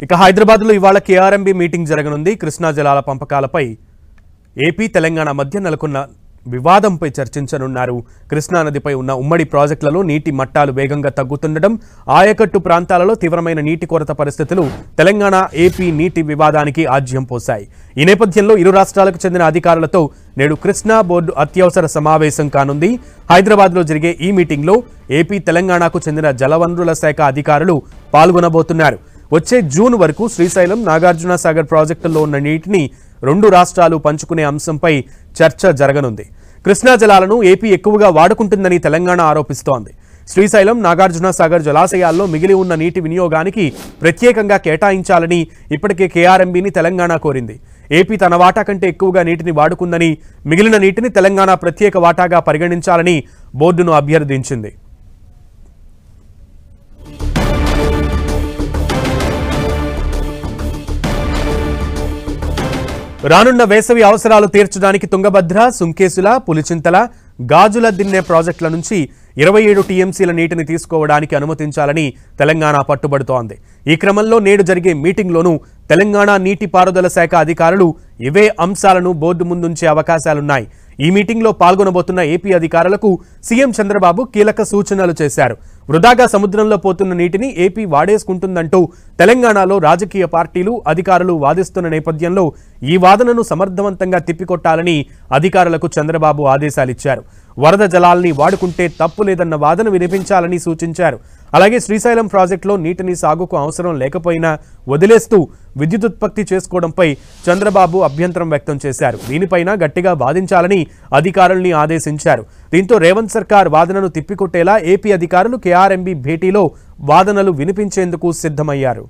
ఇక హైదరాబాద్లో ఇవాళ కేఆర్ఎంబీ మీటింగ్ జరగనుంది. కృష్ణా జలాల పంపకాలపై ఏపీ తెలంగాణ మధ్య నెలకొన్న వివాదంపై చర్చించనున్నారు. కృష్ణా నదిపై ఉన్న ఉమ్మడి ప్రాజెక్టులలో నీటి మట్టాలు వేగంగా తగ్గుతుండటం, ఆయకట్టు ప్రాంతాలలో తీవ్రమైన నీటి కొరత పరిస్థితులు తెలంగాణ ఏపీ నీటి వివాదానికి ఆజ్యం పోశాయి. ఈ నేపథ్యంలో ఇరు రాష్ట్రాలకు చెందిన అధికారులతో నేడు కృష్ణా బోర్డు అత్యవసర సమావేశం కానుంది. హైదరాబాద్లో జరిగే ఈ మీటింగ్లో ఏపీ తెలంగాణకు చెందిన జలవనరుల శాఖ అధికారులు పాల్గొనబోతున్నారు. వచ్చే జూన్ వరకు శ్రీశైలం, నాగార్జున సాగర్ ప్రాజెక్టుల్లో ఉన్న నీటిని రెండు రాష్ట్రాలు పంచుకునే అంశంపై చర్చ జరగనుంది. కృష్ణా జలాలను ఏపీ ఎక్కువగా వాడుకుంటుందని తెలంగాణ ఆరోపిస్తోంది. శ్రీశైలం, నాగార్జున సాగర్ జలాశయాల్లో మిగిలి ఉన్న నీటి వినియోగానికి ప్రత్యేకంగా కేటాయించాలని ఇప్పటికే కేఆర్ఎంబీని తెలంగాణ కోరింది. ఏపీ తన వాటా కంటే ఎక్కువగా నీటిని వాడుకుందని, మిగిలిన నీటిని తెలంగాణ ప్రత్యేక వాటాగా పరిగణించాలని బోర్డును అభ్యర్థించింది. రానున్న వేసవి అవసరాలు తీర్చడానికి తుంగభద్ర, సుంకేసుల, పులిచింతల, గాజుల దిన్నె ప్రాజెక్టుల నుంచి 27 టీఎంసీల నీటిని తీసుకోవడానికి అనుమతించాలని తెలంగాణ పట్టుబడుతోంది. ఈ క్రమంలో నేడు జరిగే మీటింగ్లోనూ తెలంగాణ నీటిపారుదల శాఖ అధికారులు ఇవే అంశాలను బోర్డు ముందుంచే అవకాశాలున్నాయి. ఈ మీటింగ్లో పాల్గొనబోతున్న ఏపీ అధికారులకు సీఎం చంద్రబాబు కీలక సూచనలు చేశారు. వృధాగా సముద్రంలో పోతున్న నీటిని ఏపీ వాడేసుకుంటుందంటూ తెలంగాణలో రాజకీయ పార్టీలు, అధికారులు వాదిస్తున్న నేపథ్యంలో ఈ వాదనను సమర్థవంతంగా తిప్పికొట్టాలని అధికారులకు చంద్రబాబు ఆదేశాలిచ్చారు. వరద జలాల్ని వాడుకుంటే తప్పు లేదన్న వాదన వినిపించాలని సూచించారు. అలాగే శ్రీశైలం ప్రాజెక్టులో నీటిని సాగుకు అవసరం లేకపోయినా వదిలేస్తూ విద్యుదుత్పత్తి చేసుకోవడంపై చంద్రబాబు అభ్యంతరం వ్యక్తం చేశారు. దీనిపైన గట్టిగా వాదించాలని అధికారుల్ని ఆదేశించారు. దీంతో రేవంత్ సర్కార్ వాదనను తిప్పికొట్టేలా ఏపీ అధికారులు కేఆర్ఎంబీ భేటీలో వాదనలు వినిపించేందుకు సిద్ధమయ్యారు.